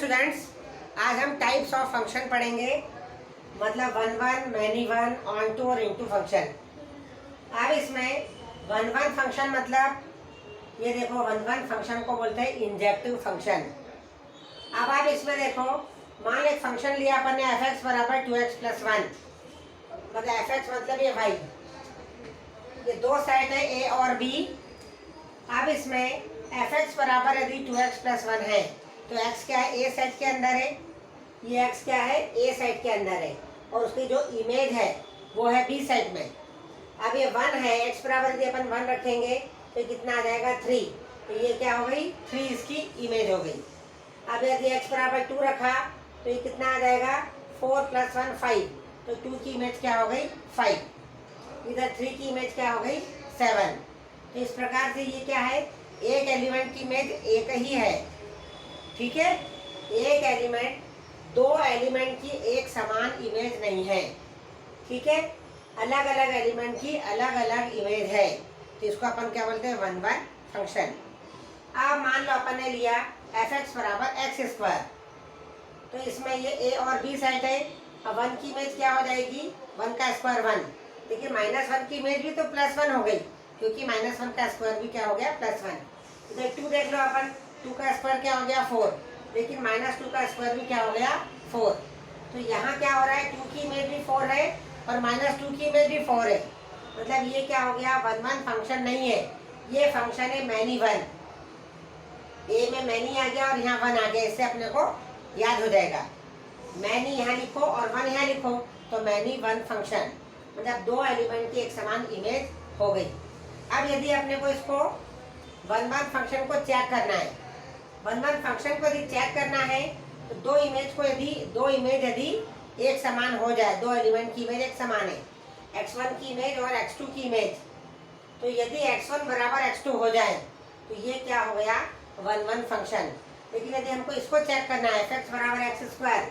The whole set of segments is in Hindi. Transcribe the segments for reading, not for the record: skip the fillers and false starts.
स्टूडेंट्स, आज हम टाइप्स ऑफ फंक्शन पढ़ेंगे। मतलब one one, many one, onto और इनटू फंक्शन। अब इसमें वन वन फंक्शन मतलब ये देखो, वन वन फंक्शन को बोलते हैं इंजेक्टिव फंक्शन। अब आप इसमें देखो, मान एक फंक्शन लिया अपन ने एफ एक्स बराबर 2x + 1, मतलब एफ एक्स मतलब ये वाई, ये दो साइड है ए और बी। अब इसमें एफ एक्स बराबर यदि 2x + 1 है तो x क्या है, ए साइड के अंदर है, ये x क्या है, ए साइड के अंदर है, और उसकी जो इमेज है वो है बी साइड में। अब ये 1 है, x बराबर यदि अपन 1 रखेंगे तो कितना आ जाएगा 3, तो ये क्या हो गई, 3 इसकी इमेज हो गई। अब यदि x बराबर 2 रखा तो ये कितना आ जाएगा, 4 + 1 5, तो 2 की इमेज क्या हो गई 5, इधर 3 की इमेज क्या हो गई 7। तो इस प्रकार से ये क्या है, एक एलिमेंट की इमेज एक ही है, ठीक है। एक एलिमेंट दो एलिमेंट की एक समान इमेज नहीं है, ठीक है। अलग अलग एलिमेंट की अलग अलग इमेज है, तो इसको अपन क्या बोलते हैं, वन वन फंक्शन। अब मान लो अपन ने लिया एफ एक्स बराबर x², तो इसमें ये ए और बी साइड है। अब 1 की इमेज क्या हो जाएगी, 1 का स्क्वायर 1, लेकिन -1 की इमेज भी तो +1 हो गई, क्योंकि -1 का स्क्वायर भी क्या हो गया +1। इधर 2 देख लो अपन, 2 का स्क्वायर क्या हो गया 4, लेकिन -2 का स्क्वायर भी क्या हो गया 4। तो यहाँ क्या हो रहा है, 2 की इमेज भी 4 है और -2 की इमेज भी 4 है। मतलब ये क्या हो गया, वन वन फंक्शन नहीं है, ये फंक्शन है मैनी वन। ए में मैनी आ गया और यहाँ 1 आ गया, इससे अपने को याद हो जाएगा। मैनी यहाँ लिखो और 1 यहाँ लिखो, तो मैनी वन फंक्शन, मतलब दो एलिमेंट की एक समान इमेज हो गई। अब यदि अपने को इसको वन वन फंक्शन को चेक करना है, वन वन फंक्शन को यदि चेक करना है तो दो इमेज यदि एक समान हो जाए, दो एलिमेंट की इमेज एक समान है, x1 की इमेज और x2 की इमेज, तो यदि x1 बराबर x2 हो जाए तो ये क्या हो गया, वन वन फंक्शन। लेकिन यदि हमको इसको चेक करना है, f(x) बराबर x²,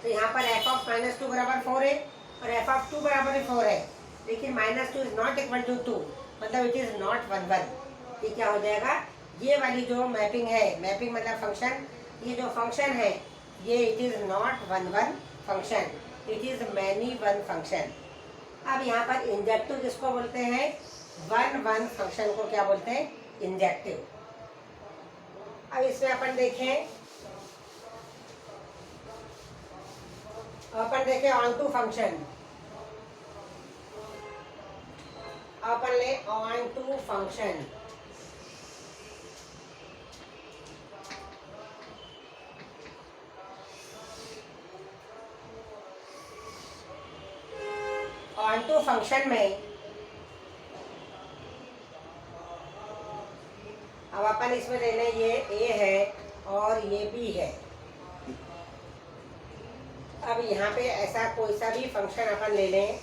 तो यहाँ पर f(-2) बराबर 4 है और f(2) बराबर 4 है, लेकिन -2 इज नॉट इक्वल टू 2, मतलब it is not one one. ये क्या हो जाएगा, ये वाली जो मैपिंग है, मैपिंग मतलब फंक्शन, ये जो फंक्शन है ये it is not one one function, it is many one function. अब यहाँ पर इंजेक्टिव किसको बोलते हैं, वन वन फंक्शन को क्या बोलते हैं, इंजेक्टिव। अब इसमें अपन देखें ऑन टू फंक्शन। अपन ले onto function. Onto function में अब अपन इसमें ले लें, ये ए है और ये बी है। अब यहाँ पे ऐसा कोई सा भी फंक्शन अपन ले लें,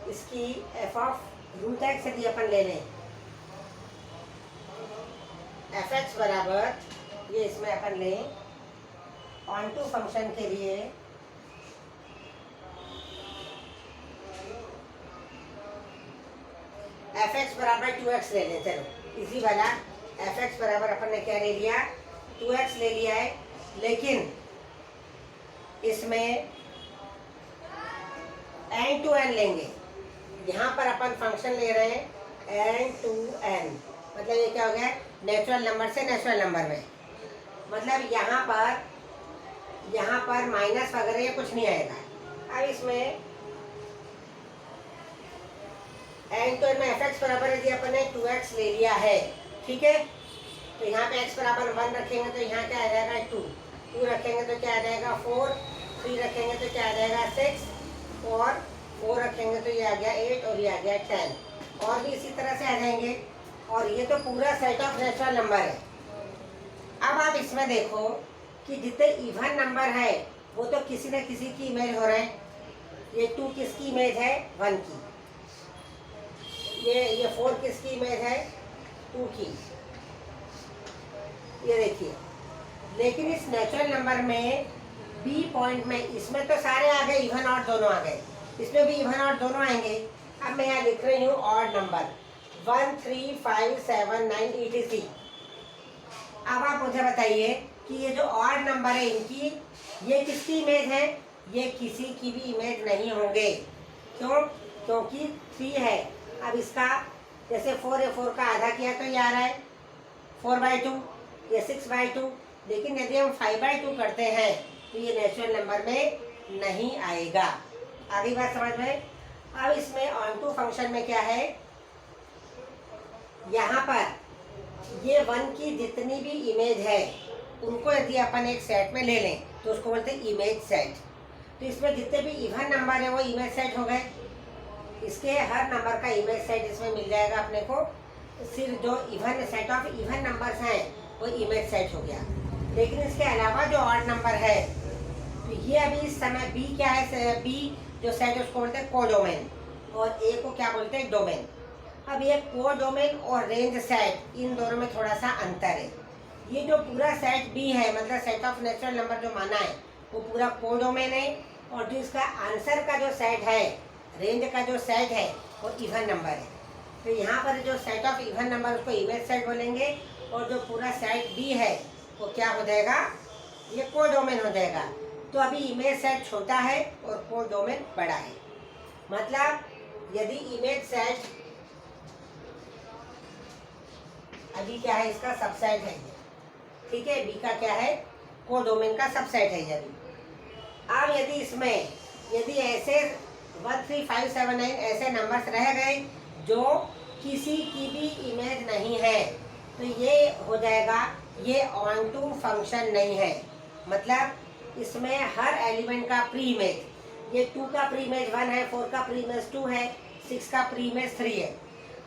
इसकी f(√x) यदि अपन ले लें, f(x) बराबर, ये इसमें अपन लें ऑन टू फंक्शन के लिए f(x) बराबर 2x ले लें। चलो इसी वाला f(x) बराबर अपन ने क्या ले लिया, 2x ले लिया है, लेकिन इसमें n to n लेंगे। यहाँ पर अपन फंक्शन ले रहे हैं n to n, मतलब ये क्या हो गया, नेचुरल नंबर से नेचुरल नंबर में, मतलब यहाँ पर माइनस वगैरह ये कुछ नहीं आएगा। अब इसमें n to n में f(x) बराबर यदि अपन ने 2x ले लिया है, ठीक है, तो यहाँ पे x बराबर 1 रखेंगे तो यहाँ क्या आ जाएगा 2 रखेंगे तो क्या आ जाएगा 4, 3 रखेंगे तो क्या आ जाएगा 6, और 4 रखेंगे तो ये आ गया 8 और ये आ गया 10, और भी इसी तरह से आ जाएंगे। और ये तो पूरा सेट ऑफ नेचुरल नंबर है। अब आप इसमें देखो कि जितने इवन नंबर है वो तो किसी न किसी की इमेज हो रहे हैं। ये 2 किसकी इमेज है, 1 की, ये 4 किसकी इमेज है, 2 की, ये देखिए। लेकिन इस नेचुरल नंबर में बी पॉइंट में, इसमें तो सारे आ गए, इवन और दोनों आ गए, इसमें भी इवन और दोनों आएंगे। अब मैं यहाँ लिख रही हूँ ऑड नंबर 1 3 5 7 9 etc। अब आप मुझे बताइए कि ये जो ऑड नंबर है इनकी, ये किसकी इमेज है? ये किसी की भी इमेज नहीं होंगे। क्यों? क्योंकि 3 है। अब इसका जैसे 4 है, 4 का आधा किया तो ये आ रहा है 4/2, ये 6/2। लेकिन यदि हम 5/2 करते हैं तो ये नेचुरल नंबर में नहीं आएगा। आगे बात समझ में? अब इसमें ऑन टू फंक्शन में क्या है, यहाँ पर ये 1 की जितनी भी इमेज है उनको यदि अपन एक सेट में ले लें तो उसको बोलते हैं इमेज सेट। तो इसमें जितने भी इवन नंबर है वो इमेज सेट हो गए। इसके हर नंबर का इमेज सेट इसमें मिल जाएगा अपने को। सिर्फ जो even set of even numbers हैं वो इमेज सेट हो गया। लेकिन इसके अलावा जो ऑड नंबर है तो ये अभी इस समय बी क्या है, बी जो सेट है उसको बोलते हैं कोडोमेन, और ए को क्या बोलते हैं, डोमेन। अब ये कोडोमेन और रेंज सेट, इन दोनों में थोड़ा सा अंतर है। ये जो पूरा सेट बी है, मतलब सेट ऑफ नेचुरल नंबर जो माना है वो पूरा कोडोमेन है, और जो इसका आंसर का जो सेट है, रेंज का जो सेट है वो इवन नंबर है। तो यहाँ पर जो सेट ऑफ इवन नंबर उसको इमेज सेट बोलेंगे, और जो पूरा सेट बी है वो क्या हो जाएगा, ये कोडोमेन हो जाएगा। तो अभी इमेज सेट छोटा है और कोडोमेन बड़ा है। मतलब यदि इमेज सेट अभी क्या है, इसका सबसेट है ये, ठीक है, बी का क्या है, कोडोमेन का सबसेट है ये। अब यदि इसमें यदि ऐसे 1 3 5 7 9 ऐसे नंबर्स रह गए जो किसी की भी इमेज नहीं है तो ये हो जाएगा, ये ऑन टू फंक्शन नहीं है। मतलब इसमें हर एलिमेंट का प्री इमेज, ये 2 का प्री इमेज 1 है, 4 का प्री इमेज 2 है, 6 का प्री इमेज 3 है।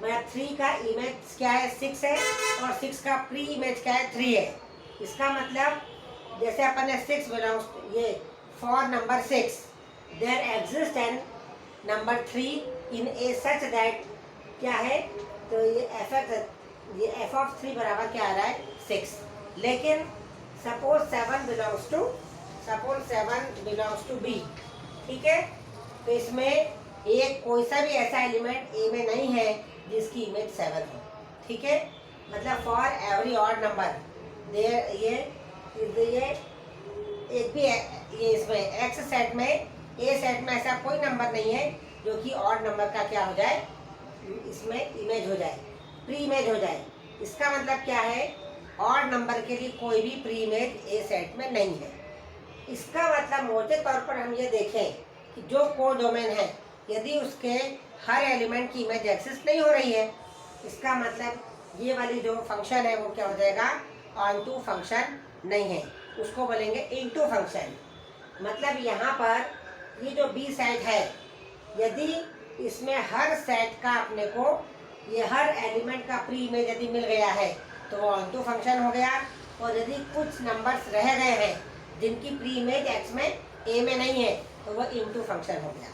मतलब 3 का इमेज क्या है, 6 है, और 6 का प्री इमेज क्या है, 3 है। इसका मतलब जैसे अपन ने 6 बिलोंग्स, ये for number 6 there exist an number 3 in a such that क्या है, तो ये एफ ऑफ 3 बराबर क्या आ रहा है, 6। लेकिन सपोज 7 बिलोंग्स टू बी, ठीक है, तो इसमें एक कोई सा भी ऐसा एलिमेंट ए में नहीं है जिसकी इमेज 7 हो, ठीक है। मतलब for every odd number there ये एक भी ये इसमें एक्स सेट में, ए सेट में ऐसा कोई नंबर नहीं है जो कि ऑड नंबर का क्या हो जाए, इसमें इमेज हो जाए, प्री इमेज हो जाए। इसका मतलब क्या है, ऑड नंबर के लिए कोई भी प्री इमेज ए सेट में नहीं है। इसका मतलब मोटे तौर पर हम ये देखें कि जो कोडोमेन है यदि उसके हर एलिमेंट की इमेज एक्सिस्ट नहीं हो रही है, इसका मतलब ये वाली जो फंक्शन है वो क्या हो जाएगा, ऑन टू फंक्शन नहीं है, उसको बोलेंगे इनटू फंक्शन। मतलब यहाँ पर ये जो बी सेट है, यदि इसमें हर सेट का अपने को ये हर एलिमेंट का प्री इमेज यदि मिल गया है तो वो ऑन टू फंक्शन हो गया। और यदि कुछ नंबर्स रह गए हैं जिनकी प्री इमेज एक्स में ए में नहीं है तो वो इनटू फंक्शन हो गया,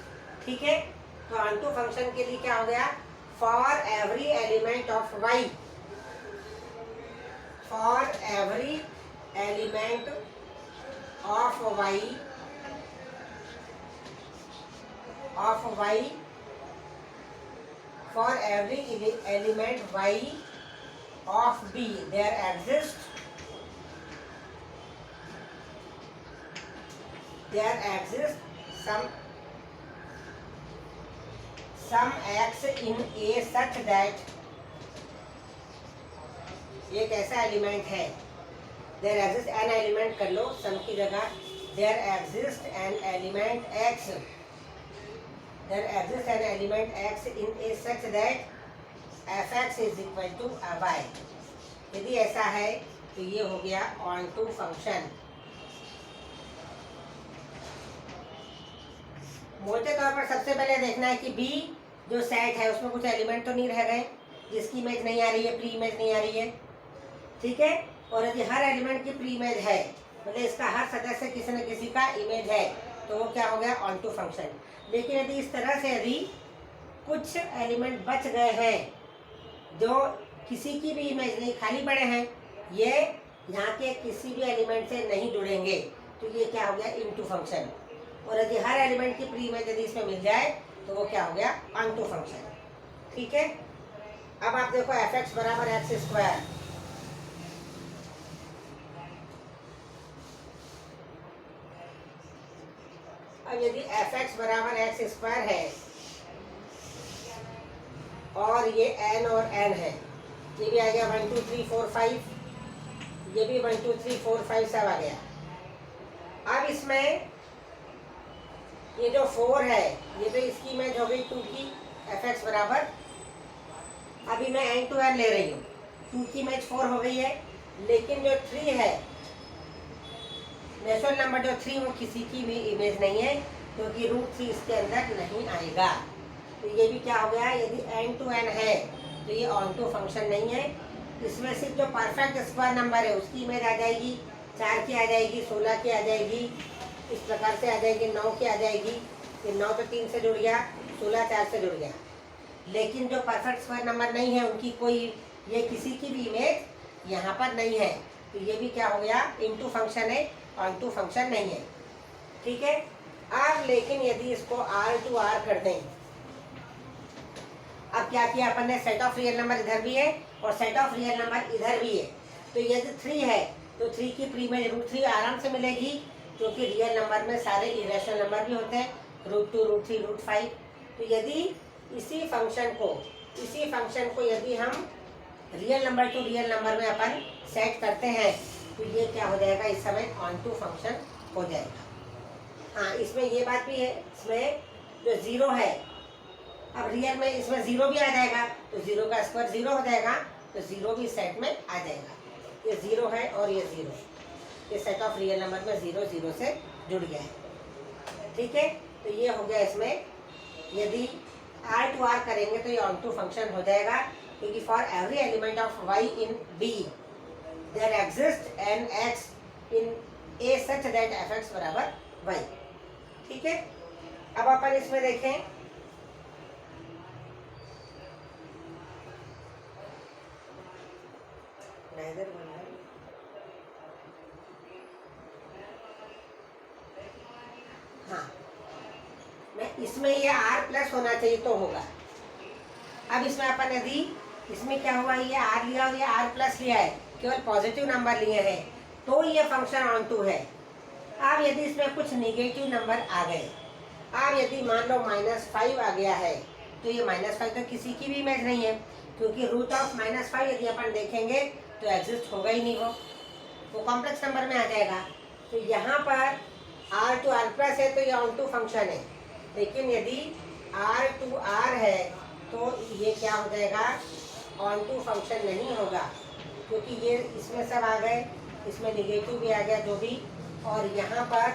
ठीक है। तो ऑन टू फंक्शन के लिए क्या हो गया, for every element of y, for every element of y for every element y of b there exists some x in a such that एक ऐसा एलिमेंट है, there exists an element कर लो सम की जगह, there exists an element x in a such that fx is equal to y। यदि ऐसा है तो ये हो गया ऑन टू फंक्शन। मोटे तौर पर सबसे पहले देखना है कि बी जो सेट है उसमें कुछ एलिमेंट तो नहीं रह गए जिसकी इमेज नहीं आ रही है, प्री इमेज नहीं आ रही है, ठीक है। और यदि हर एलिमेंट की प्री इमेज है, मतलब इसका हर सदस्य किसी न किसी का इमेज है, तो वो क्या हो गया, ऑन टू फंक्शन। लेकिन यदि इस तरह से यदि कुछ एलिमेंट बच गए हैं जो किसी की भी इमेज नहीं, खाली पड़े हैं, ये यहाँ के किसी भी एलिमेंट से नहीं जुड़ेंगे, तो ये क्या हो गया, इनटू फंक्शन। और यदि हर एलिमेंट की प्री इमेज यदि इसमें मिल जाए तो वो क्या हो गया, ऑन टू फंक्शन, ठीक है। अब आप देखो एफ एक्स बराबर एक्स स्क्वायर, अब यदि एफ एक्स बराबर एक्स स्क्वायर है और ये एन और एन है, ये भी आ गया 1 2 3 4 5, ये भी 1 2 3 4 5 सब आ गया। अब इसमें ये जो 4 है ये तो इसकी इमेज हो गई 2 की, एफ एक्स बराबर, अभी मैं एन टू एन ले रही हूँ, 2 की इमेज 4 हो गई है, लेकिन जो 3 है नेचुरल नंबर जो 3 वो किसी की भी इमेज नहीं है, क्योंकि √3 इसके अंदर नहीं आएगा। तो ये भी क्या हो गया, यदि एन टू एन है तो ये ऑन टू फंक्शन नहीं है। इसमें सिर्फ जो परफेक्ट स्क्वायर नंबर है उसकी इमेज आ जाएगी, 4 की आ जाएगी, 16 की आ जाएगी, इस प्रकार से आ जाएगी, 9 की आ जाएगी, ये 9 तो 3 से जुड़ गया, 16 4 से जुड़ गया। लेकिन जो परफेक्ट स्क्वायर नंबर नहीं है उनकी कोई, ये किसी की भी इमेज यहाँ पर नहीं है। तो ये भी क्या हो गया, इनटू फंक्शन है, ऑन टू फंक्शन नहीं है। ठीक है। अब लेकिन यदि इसको R टू R कर दें, अब क्या किया अपन ने, सेट ऑफ रियल नंबर इधर भी है और सेट ऑफ रियल नंबर इधर भी है। तो यदि 3 है तो 3 की प्रीमेज √3 आराम से मिलेगी, क्योंकि रियल नंबर में सारे इरेशनल नंबर भी होते हैं, √2 √3 √5। तो यदि इसी फंक्शन को यदि हम real number two real number में अपन सेट करते हैं तो ये क्या हो जाएगा, इस समय ऑन टू फंक्शन हो जाएगा। हाँ, इसमें ये बात भी है, इसमें जो 0 है, अब रियल में इसमें 0 भी आ जाएगा तो 0 का स्क्वायर 0 हो जाएगा, तो 0 भी सेट में आ जाएगा। ये 0 है और ये 0, ये सेट ऑफ रियल नंबर में 0 0 से जुड़ गया है। ठीक है। तो ये हो गया इसमें, यदि R टू R करेंगे तो ये ऑन टू फंक्शन हो जाएगा, क्योंकि for every element of y in B there exist an x in A such that fx बराबर y। ठीक है। अब अपन इसमें देखें, हाँ, मैं इसमें ये R प्लस होना चाहिए तो होगा। अब इसमें अपन यदि इसमें क्या हुआ, ये R लिया और ये R प्लस लिया है, केवल पॉजिटिव नंबर लिए हैं, तो ये फंक्शन ऑन टू है। अब यदि इसमें कुछ निगेटिव नंबर आ गए, अब यदि मान लो -5 आ गया है, तो ये -5 तो किसी की भी इमेज नहीं है, क्योंकि रूट ऑफ -5 यदि अपन देखेंगे तो एग्जिस्ट होगा ही नहीं, वो कॉम्प्लेक्स नंबर में आ जाएगा। तो यहाँ पर R टू R प्लस है तो ये ऑन टू फंक्शन है, लेकिन यदि R टू R है तो ये क्या हो जाएगा, ऑन टू फंक्शन नहीं होगा, क्योंकि ये इसमें सब आ गए, इसमें निगेटिव भी आ गया जो भी, और यहाँ पर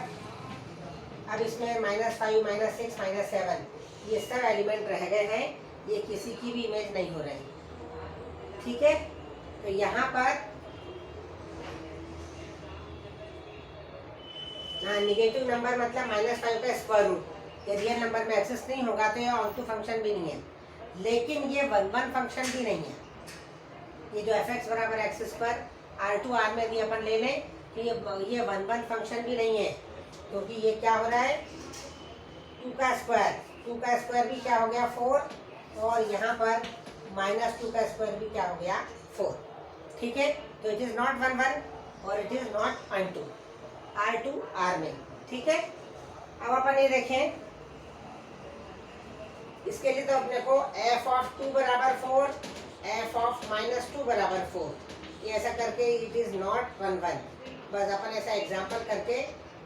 अब इसमें -5 -6 -7 ये सब एलिमेंट रह गए हैं, ये किसी की भी इमेज नहीं हो रही। ठीक है। तो यहाँ पर निगेटिव नंबर मतलब -5 का स्क्वायर रूट, ये रियल नंबर में एक्सेस नहीं होगा तो ये ऑन टू फंक्शन भी नहीं है। लेकिन ये 1 1 फंक्शन भी नहीं है, ये जो एफ एक्स बराबर x square R to R में भी अपन ले लें तो ये 1 1 फंक्शन भी नहीं है, क्योंकि ये क्या हो रहा है, 2 का स्क्वायर भी क्या हो गया 4, और यहाँ पर -2 का स्क्वायर भी क्या हो गया 4। ठीक है। तो इट इज़ नॉट 1 1 और it is not onto R to R में। ठीक है। अब अपन ये देखें, इसके लिए तो अपने को f ऑफ 2 बराबर 4, f ऑफ -2 बराबर 4, ये ऐसा करके इट इज़ नॉट 1 1, बस अपन ऐसा एग्जाम्पल करके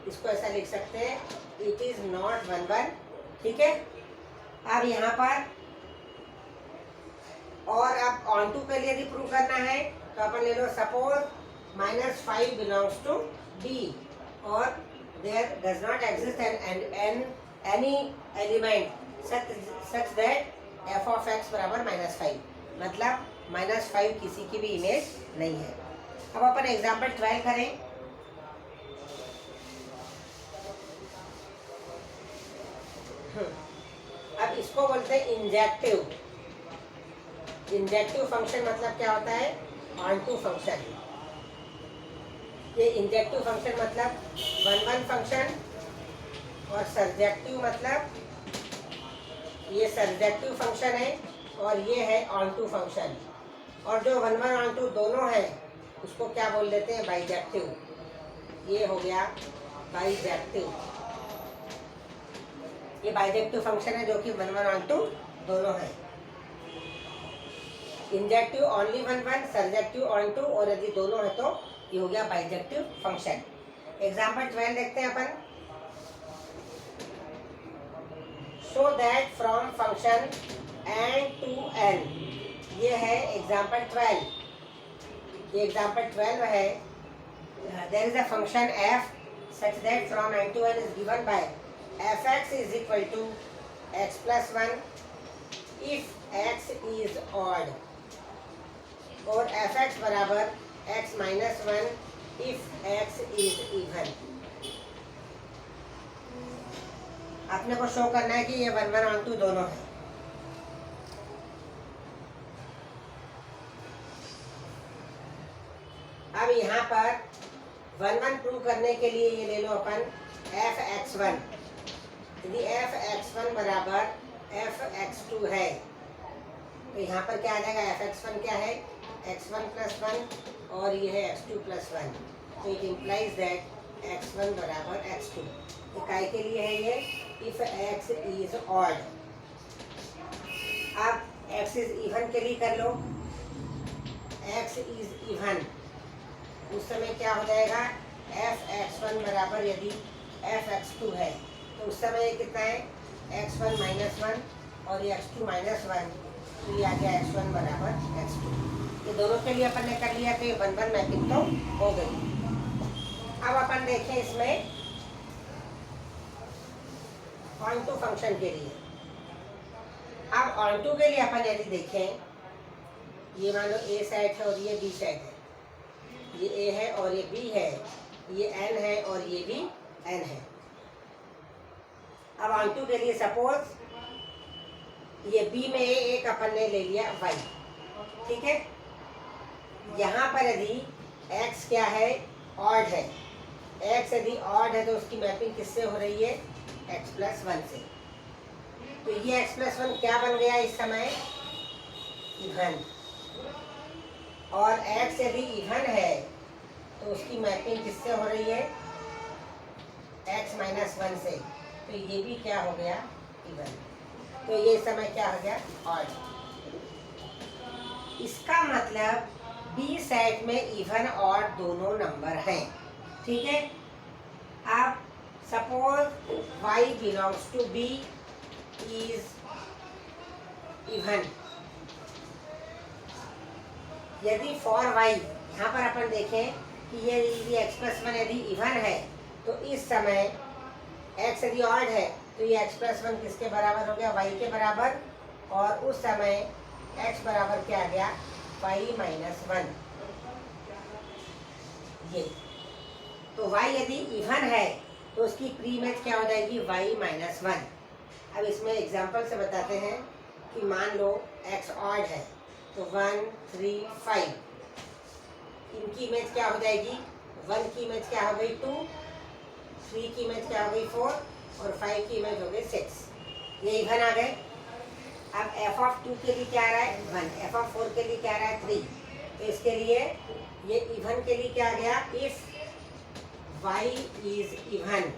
इसको ऐसा लिख सकते हैं, इट इज़ नॉट 1 1। ठीक है। अब यहाँ पर और अब ऑन टू के लिए यदि प्रूव करना है तो अपन ले लो, सपोज -5 बिलोंग्स टू B और there does not exist any element such that f of x बराबर -5, मतलब -5 किसी की भी इमेज नहीं है। अब अपन एग्जाम्पल 12 करें। अब इसको बोलते हैं इंजेक्टिव। इंजेक्टिव फंक्शन मतलब क्या होता है, ऑन टू फंक्शन। ये इंजेक्टिव फंक्शन मतलब 1 1 फंक्शन, और सर्जेक्टिव मतलब ये सर्जेक्टिव फंक्शन है, और ये है ऑन टू फंक्शन। और जो 1 1 ऑन टू दोनों है उसको क्या बोल देते हैं, बाइजेक्टिव। ये हो गया बाइजेक्टिव। ये बाइजेक्टिव फंक्शन है जो कि 1 1 ऑन 2 दोनों है। इंजेक्टिव ओनली 1 1, सरजेक्टिव ऑन 2, और यदि दोनों है तो ये हो गया बाइजेक्टिव फंक्शन। एग्जाम्पल 12 देखते हैं अपन। Show that from function n to n, ये है एग्जाम्पल 12। ये एग्जाम्पल 12 है। There is a function f such that from n to n is given by fx is equal to x plus 1 if x is odd, और fx बराबर x minus 1 if x is even। आपने को शो करना है कि ये 1 1 on 2 दोनों है। अब यहाँ पर 1 1 प्रूव करने के लिए ये ले लो अपन f(x1). यदि f(x1) बराबर f(x2) है तो यहाँ पर क्या आ जाएगा, f(x1) क्या है, x1 plus 1 और ये है x2 plus 1, तो इट इम्प्लाइज दैट x1 बराबर x2। इकाई के लिए है ये इफ x इज ऑड। अब x इज इवन के लिए कर लो, x इज इवन, उस समय क्या हो जाएगा, f(x1) बराबर यदि f(x2) है तो उस समय ये कितना है, x1 minus 1 और ये x2 minus 1, तो ये आ गया x1 बराबर x2। ये दोनों के लिए अपन ने कर लिया तो ये 1 1 मैपिंग तो हो गई। अब अपन देखें इसमें ऑन टू फंक्शन के लिए। अब ऑन टू के लिए अपन यदि देखें, ये मान लो a सेट है और ये b सेट है, ये a है और ये b है, ये n है और ये भी n है। अब ऑन टू के लिए सपोज ये b में एक अपन ने ले लिया y, ठीक है। यहाँ पर यदि x क्या है, ऑड है, x यदि ऑड है तो उसकी मैपिंग किससे हो रही है, x plus 1 से। तो ये x plus 1 क्या बन गया इस समय, इवन। और x यदि इवन है तो उसकी मैपिंग किससे हो रही है, x minus 1 से, तो ये भी क्या हो गया, इवन। तो ये समय क्या हो गया, ऑड। इसका मतलब b सेट में इवन ऑड दोनों नंबर हैं, ठीक है। अब suppose y belongs to b is even। यदि फॉर y, यहाँ पर अपन देखें कि ये यदि x plus 1 यदि इवन है तो इस समय x यदि ऑड है तो ये x plus 1 किसके बराबर हो गया, y के बराबर, और उस समय x बराबर क्या आ गया, y minus 1। ये तो y यदि इवन है तो उसकी प्री मैच क्या हो जाएगी, y minus 1। अब इसमें एग्जांपल से बताते हैं कि मान लो x ऑड है तो 1 3 5, इनकी इमेज क्या हो जाएगी, 1 की इमेज क्या हो गई 2, 3 की इमेज क्या हो गई 4 और 5 की इमेज हो गई 6। ये इवन आ गए। अब f(2) के लिए क्या आ रहा है 1, f(4) के लिए क्या आ रहा है 3, तो इसके लिए ये इवन के लिए क्या आ गया, इफ y इज इवन,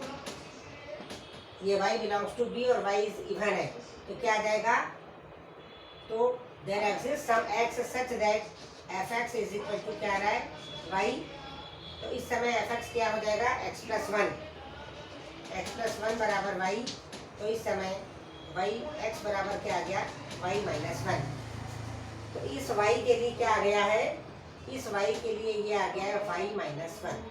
ये y बिलोंग्स टू b और y इज इवन है तो क्या आ जाएगा, तो there exist some x such that fx is equal to क्या आ रहा है, y। तो इस समय fx क्या हो जाएगा, x plus 1, x plus 1 बराबर y, तो इस समय y x बराबर क्या आ गया, y minus 1। तो इस y के लिए क्या आ गया है, इस y के लिए ये आ गया है y minus 1।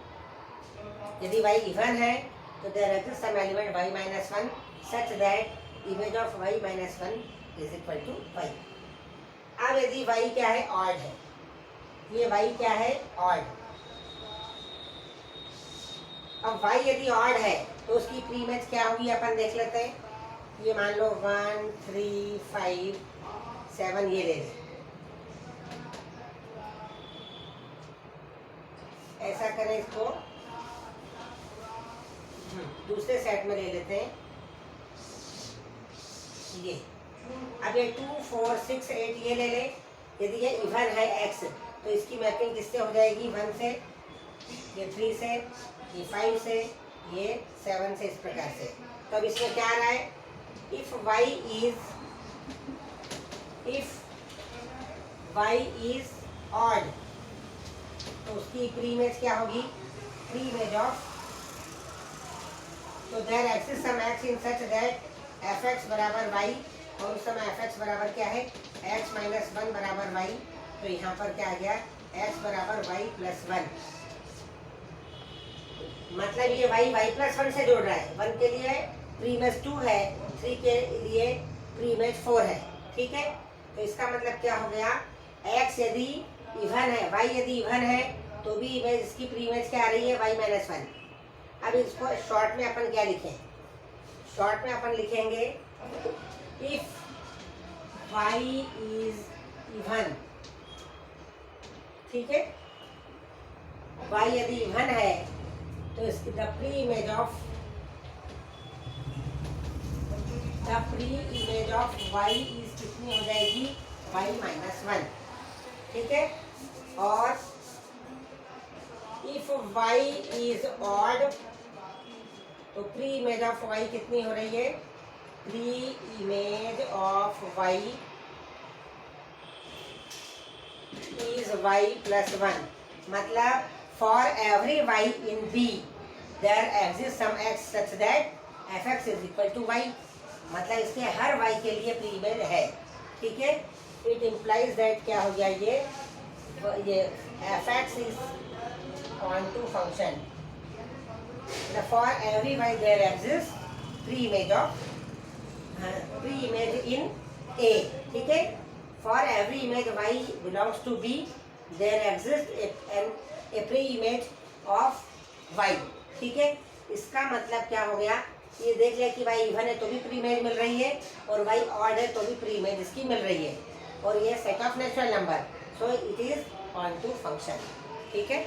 यदि y इवन है तो there exist some element y minus 1 such that image of y minus 1 is equal to y। अब यदि y क्या है, ऑड है, ये y क्या है, ऑड। अब y यदि ऑड है तो उसकी प्री इमेज क्या होगी, अपन देख लेते हैं। ये मान लो 1 3 5 7 ये ले लें, ऐसा करें, इसको दूसरे सेट में ले लेते हैं। ये अब ये 2 4 6 8 ये ले लें। यदि ये इवन है x तो इसकी मैपिंग किससे हो जाएगी, 1 से, ये 3 से, ये 5 से, ये 7 से, इस प्रकार से। तो अब इसमें क्या आ रहा है, इफ y इज ऑड, तो उसकी प्री इमेज क्या होगी? प्री इमेज ऑफ, तो there exist some x in such that fx बराबर y, और उस समय fx बराबर क्या है? x माइनस 1 बराबर y, तो यहाँ पर क्या आ गया? x बराबर y प्लस 1, मतलब ये y प्लस 1 से जोड़ रहा है। 1 के लिए प्री इमेज 2 है, 3 के लिए प्री इमेज 4 है, ठीक है। तो इसका मतलब क्या हो गया? x यदि इवन है, y यदि इवन है, तो भी इमेज, इसकी प्री इमेज क्या आ रही है? y minus 1। अब इसको शॉर्ट में अपन क्या लिखें? शॉर्ट में अपन लिखेंगे इफ y इज इवन, ठीक है। y यदि इवन है तो इसकी the pre image of y is कितनी हो जाएगी? y माइनस 1, ठीक है। और इफ y इज ऑड, तो प्री इमेज ऑफ y कितनी हो रही है? Pre image of y is y plus 1, मतलब for every y in B there exist some x such that fx is equal to y, मतलब इसके हर y के लिए प्री इमेज है, ठीक है। इट इम्प्लाइज दैट क्या हो गया? ये fx is onto function, for every y there exist pre image in A, ठीक है। For every image y belongs to B there exist a pre image of y, ठीक है। इसका मतलब क्या हो गया? ये देख लिया कि y इवन है तो भी प्री इमेज मिल रही है, और y ऑड है तो भी प्री इमेज इसकी मिल रही है, और ये set of natural number, so it is onto function, ठीक है।